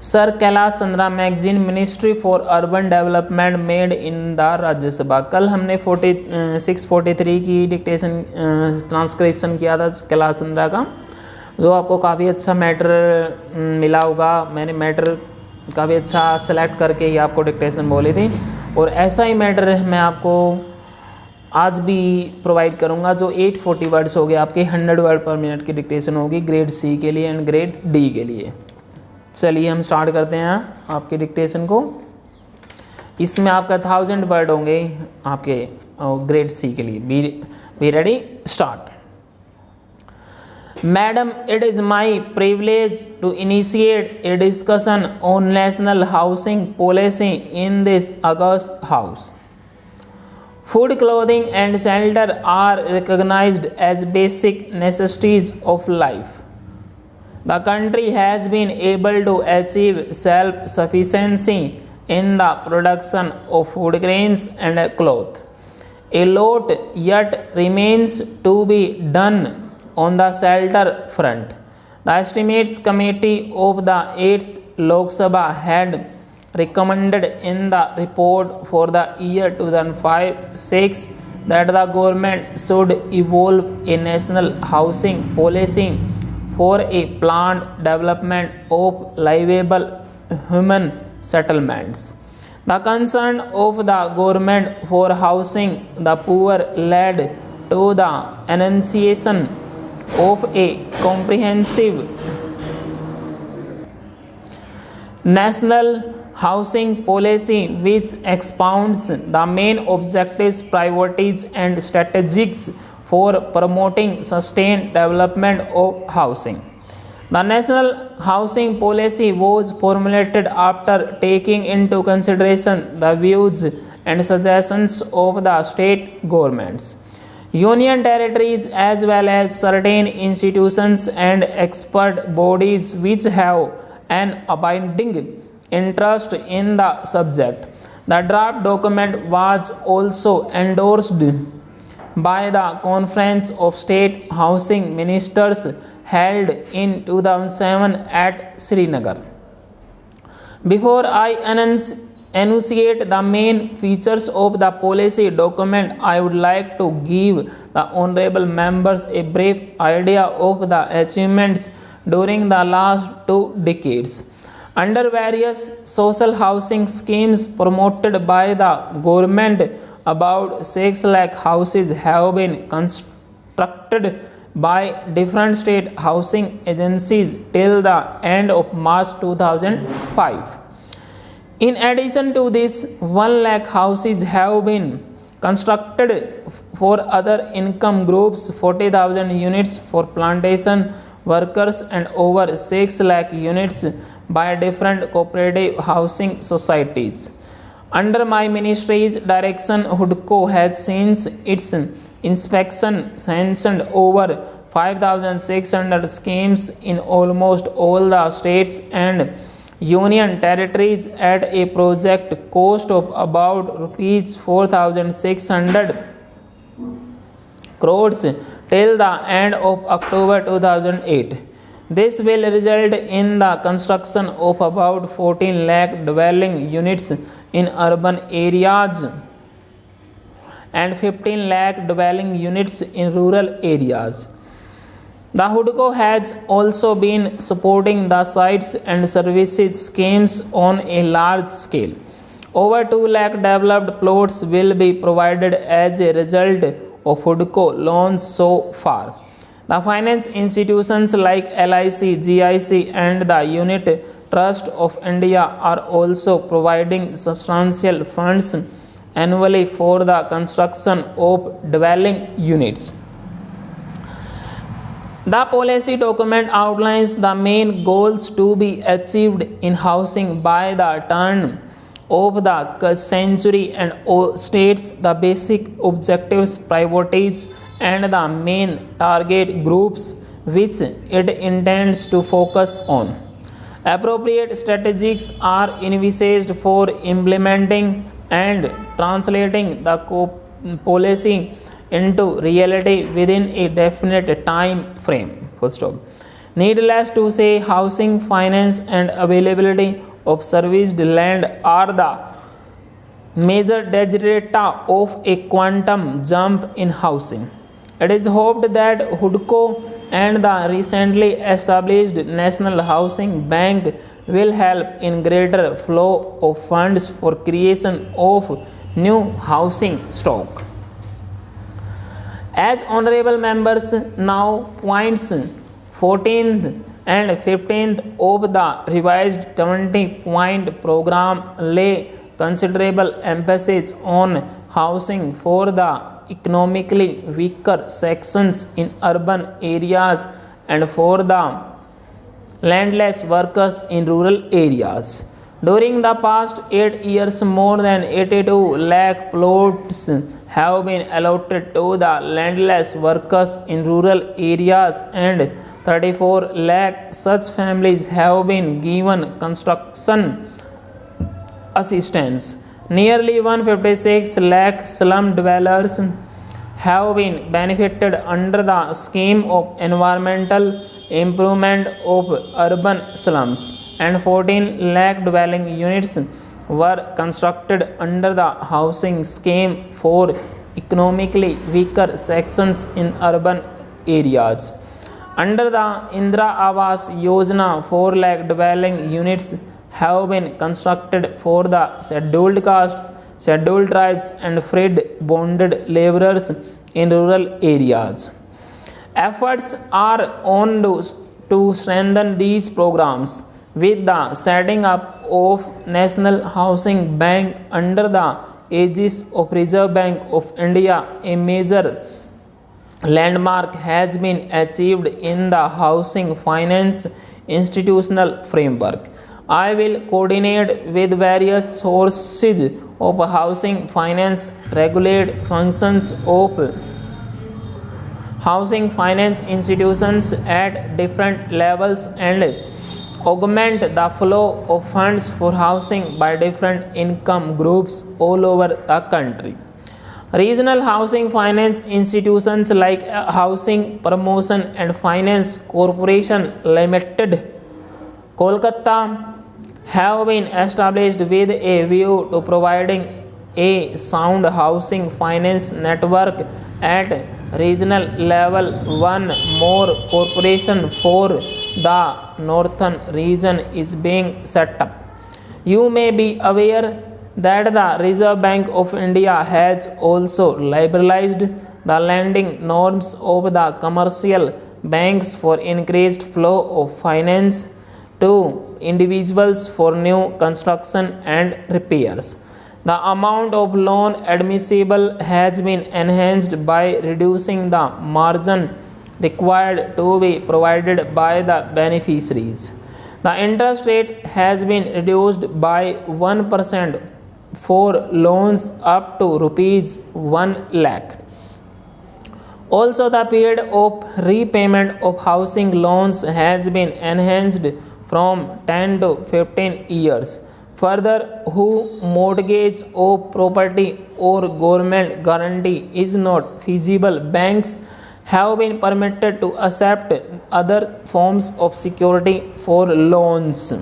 Sir Kailash Chandra magazine ministry for urban development made in the Rajya Sabha. कल हमने 4643 की डिक्टेशन ट्रांसक्रिप्शन किया था कैलाश चंद्रा का, जो आपको काफ़ी अच्छा मैटर मिला होगा। मैंने मैटर काफ़ी अच्छा सेलेक्ट करके ही आपको डिक्टेशन बोली थी, और ऐसा ही मैटर मैं आपको आज भी प्रोवाइड करूंगा, जो 840 वर्ड्स हो गए आपके 100 वर्ड पर मिनट की डिक्टेशन होगी ग्रेड सी के लिए एंड ग्रेड डी के लिए। चलिए हम स्टार्ट करते हैं आपके डिक्टेशन को। इसमें आपका 1000 वर्ड होंगे आपके ग्रेड सी के लिए। Be ready, start. Madam, it is my privilege to initiate a discussion on national housing policy in this August house. Food, clothing and shelter are recognized as basic necessities of life. The country has been able to achieve self-sufficiency in the production of food grains and cloth. A lot yet remains to be done on the shelter front. The Estimates Committee of the 8th Lok Sabha had recommended in the report for the year 2005-06 that the government should evolve a national housing policy for a planned development of livable human settlements. The concern of the government for housing the poor led to the enunciation of a comprehensive national housing policy which expounds the main objectives, priorities and strategies for promoting sustained development of housing. The national housing policy was formulated after taking into consideration the views and suggestions of the state governments, union territories as well as certain institutions and expert bodies which have an abiding interest in the subject. The draft document was also endorsed by the Conference of State Housing Ministers held in 2007 at Srinagar. Before I enunciate the main features of the policy document, I would like to give the honorable members a brief idea of the achievements during the last 2 decades. Under various social housing schemes promoted by the government, about 6 lakh houses have been constructed by different state housing agencies till the end of March 2005. In addition to this, 1 lakh houses have been constructed for other income groups, 40,000 units for plantation workers and over 6 lakh units by different cooperative housing societies. Under my ministry's direction, HUDCO has since its inspection sanctioned over 5,600 schemes in almost all the states and union territories at a project cost of about rupees 4,600 crores till the end of October 2008. This will result in the construction of about 14 lakh dwelling units in urban areas and 15 lakh dwelling units in rural areas. The HUDCO has also been supporting the sites and services schemes on a large scale. Over 2 lakh developed plots will be provided as a result of HUDCO loans so far. The finance institutions like LIC, GIC and the Unit Trust of India are also providing substantial funds annually for the construction of dwelling units. The policy document outlines the main goals to be achieved in housing by the turn of the century and states the basic objectives, priorities and the main target groups which it intends to focus on. Appropriate strategies are envisaged for implementing and translating the policy into reality within a definite time frame. Full stop. Needless to say, housing finance and availability of serviced land are the major desideratum of a quantum jump in housing. It is hoped that HUDCO and the recently established National Housing Bank will help in greater flow of funds for creation of new housing stock. As honorable members now points 14th and 15th of the revised 20-point program lay considerable emphasis on housing for the economically weaker sections in urban areas and for the landless workers in rural areas. During the past 8 years, more than 82 lakh plots have been allotted to the landless workers in rural areas and 34 lakh such families have been given construction assistance. Nearly 156 lakh slum dwellers have been benefited under the scheme of environmental improvement of urban slums, and 14 lakh dwelling units were constructed under the housing scheme for economically weaker sections in urban areas. Under the Indira Awas Yojana, 4 lakh dwelling units have been constructed for the scheduled castes, scheduled tribes, and freed bonded laborers in rural areas. Efforts are on to strengthen these programs with the setting up of National Housing Bank under the aegis of Reserve Bank of India. A major landmark has been achieved in the housing finance institutional framework. I will coordinate with various sources of housing finance, regulate functions of housing finance institutions at different levels, and augment the flow of funds for housing by different income groups all over the country. Regional housing finance institutions like Housing Promotion and Finance Corporation Limited, Kolkata, have been established with a view to providing a sound housing finance network at regional level. One more corporation for the northern region is being set up. You may be aware that the Reserve Bank of India has also liberalized the lending norms of the commercial banks for increased flow of finance to individuals for new construction and repairs. The amount of loan admissible has been enhanced by reducing the margin required to be provided by the beneficiaries. The interest rate has been reduced by 1% for loans up to rupees 1 lakh. Also, the period of repayment of housing loans has been enhanced from 10 to 15 years. Further, who mortgage of property or government guarantee is not feasible, banks have been permitted to accept other forms of security for loans.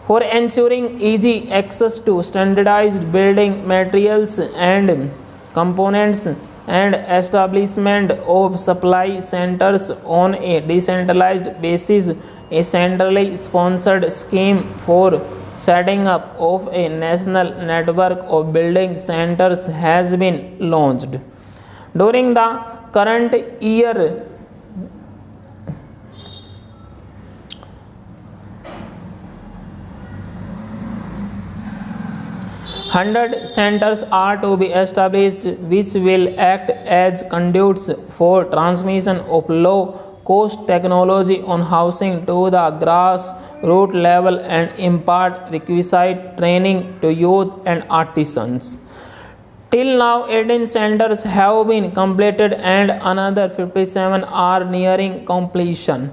For ensuring easy access to standardized building materials and components and establishment of supply centers on a decentralized basis, a centrally sponsored scheme for setting up of a national network of building centers has been launched. During the current year, 100 centers are to be established which will act as conduits for transmission of low cost technology on housing to the grassroots level and impart requisite training to youth and artisans. Till now, 18 centers have been completed and another 57 are nearing completion.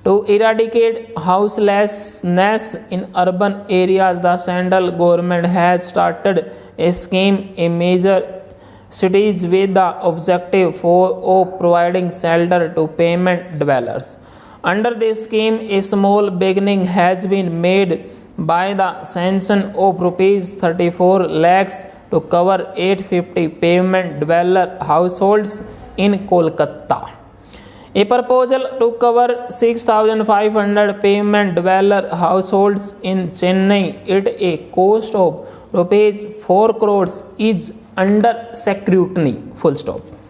To eradicate houselessness in urban areas, the central government has started a scheme in major cities with the objective of providing shelter to payment dwellers. Under this scheme, a small beginning has been made by the sanction of rupees 34 lakhs to cover 850 pavement dweller households in Kolkata. A proposal to cover 6,500 pavement dweller households in Chennai at a cost of rupees 4 crores is under scrutiny. Full stop.